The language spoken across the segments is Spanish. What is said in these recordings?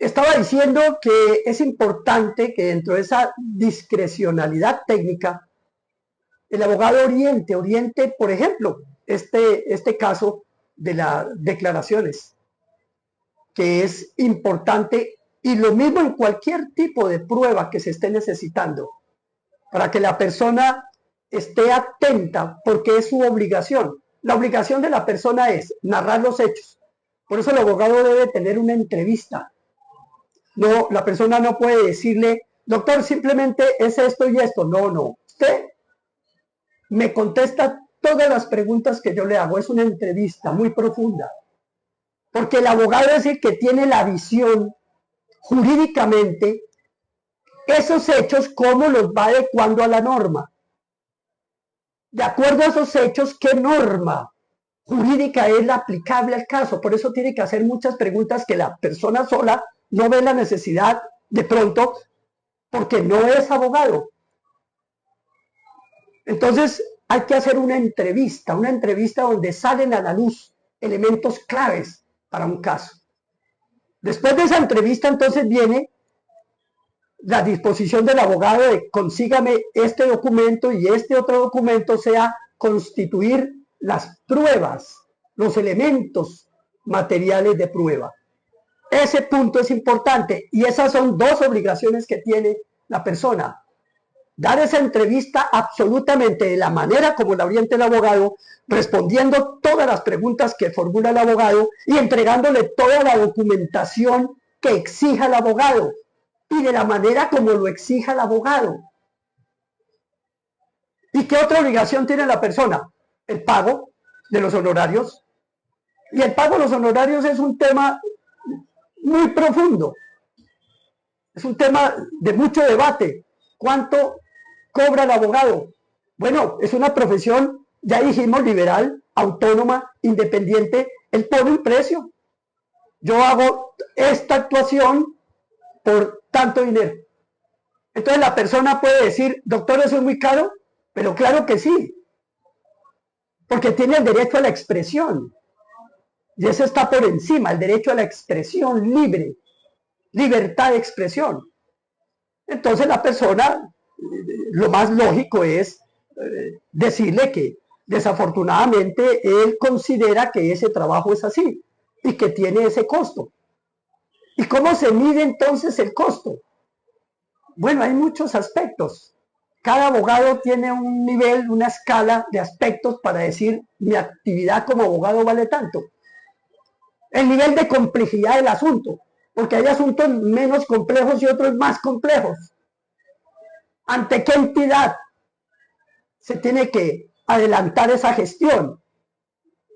Estaba diciendo que es importante que dentro de esa discrecionalidad técnica, el abogado oriente, por ejemplo, este caso de las declaraciones, que es importante, y lo mismo en cualquier tipo de prueba que se esté necesitando, para que la persona esté atenta, porque es su obligación. La obligación de la persona es narrar los hechos. Por eso el abogado debe tener una entrevista. No, la persona no puede decirle, doctor, simplemente es esto y esto. No, no. Usted me contesta todas las preguntas que yo le hago. Es una entrevista muy profunda. Porque el abogado es el que tiene la visión jurídicamente, esos hechos, cómo los va adecuando a la norma. De acuerdo a esos hechos, ¿qué norma jurídica es la aplicable al caso? Por eso tiene que hacer muchas preguntas que la persona sola no ve la necesidad de pronto, porque no es abogado. Entonces hay que hacer una entrevista donde salen a la luz elementos claves para un caso. Después de esa entrevista entonces viene la disposición del abogado de consígame este documento y este otro documento, sea constituir las pruebas, los elementos materiales de prueba. Ese punto es importante y esas son dos obligaciones que tiene la persona. Dar esa entrevista absolutamente de la manera como la orienta el abogado, respondiendo todas las preguntas que formula el abogado y entregándole toda la documentación que exija el abogado y de la manera como lo exija el abogado. ¿Y qué otra obligación tiene la persona? El pago de los honorarios. Y el pago de los honorarios es un tema muy profundo. Es un tema de mucho debate. ¿Cuánto cobra el abogado? Bueno, es una profesión, ya dijimos, liberal, autónoma, independiente. Él pone un precio. Yo hago esta actuación por tanto dinero. Entonces la persona puede decir, doctor, eso es muy caro, pero claro que sí, porque tiene el derecho a la expresión. Y eso está por encima, el derecho a la expresión libre, libertad de expresión. Entonces la persona, lo más lógico es decirle que desafortunadamente él considera que ese trabajo es así y que tiene ese costo. ¿Y cómo se mide entonces el costo? Bueno, hay muchos aspectos. Cada abogado tiene un nivel, una escala de aspectos para decir mi actividad como abogado vale tanto. El nivel de complejidad del asunto, porque hay asuntos menos complejos y otros más complejos. ¿Ante qué entidad se tiene que adelantar esa gestión?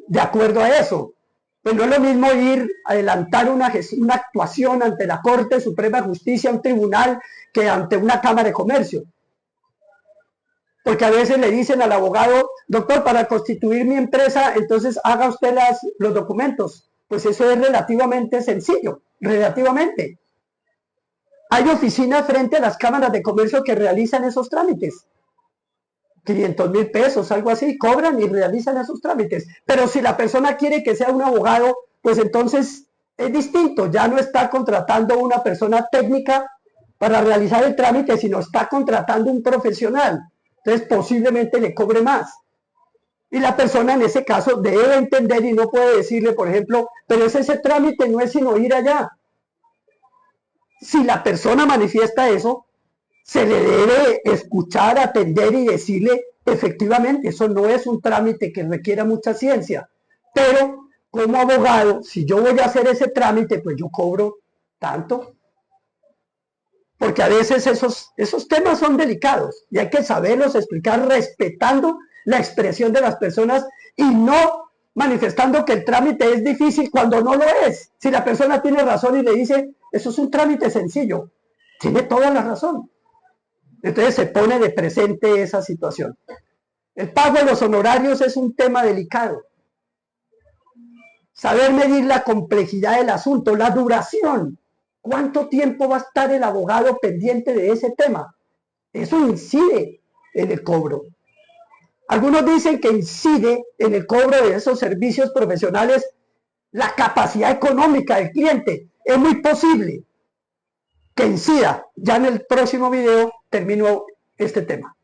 De acuerdo a eso, pues no es lo mismo ir a adelantar una actuación ante la Corte Suprema de Justicia, un tribunal, que ante una Cámara de Comercio. Porque a veces le dicen al abogado, doctor, para constituir mi empresa, entonces haga usted los documentos. Pues eso es relativamente sencillo, relativamente. Hay oficinas frente a las cámaras de comercio que realizan esos trámites. 500,000 pesos, algo así, cobran y realizan esos trámites. Pero si la persona quiere que sea un abogado, pues entonces es distinto. Ya no está contratando una persona técnica para realizar el trámite, sino está contratando un profesional. Entonces posiblemente le cobre más. Y la persona en ese caso debe entender y no puede decirle, por ejemplo, pero ese trámite no es sino ir allá. Si la persona manifiesta eso, se le debe escuchar, atender y decirle, efectivamente, eso no es un trámite que requiera mucha ciencia. Pero como abogado, si yo voy a hacer ese trámite, pues yo cobro tanto. Porque a veces esos temas son delicados y hay que saberlos explicar respetando la expresión de las personas y no manifestando que el trámite es difícil cuando no lo es. Si la persona tiene razón y le dice, eso es un trámite sencillo, tiene toda la razón. Entonces se pone de presente esa situación. El pago de los honorarios es un tema delicado. Saber medir la complejidad del asunto, la duración. ¿Cuánto tiempo va a estar el abogado pendiente de ese tema? Eso incide en el cobro. Algunos dicen que incide en el cobro de esos servicios profesionales la capacidad económica del cliente. Es muy posible, que incida. Ya en el próximo video termino este tema.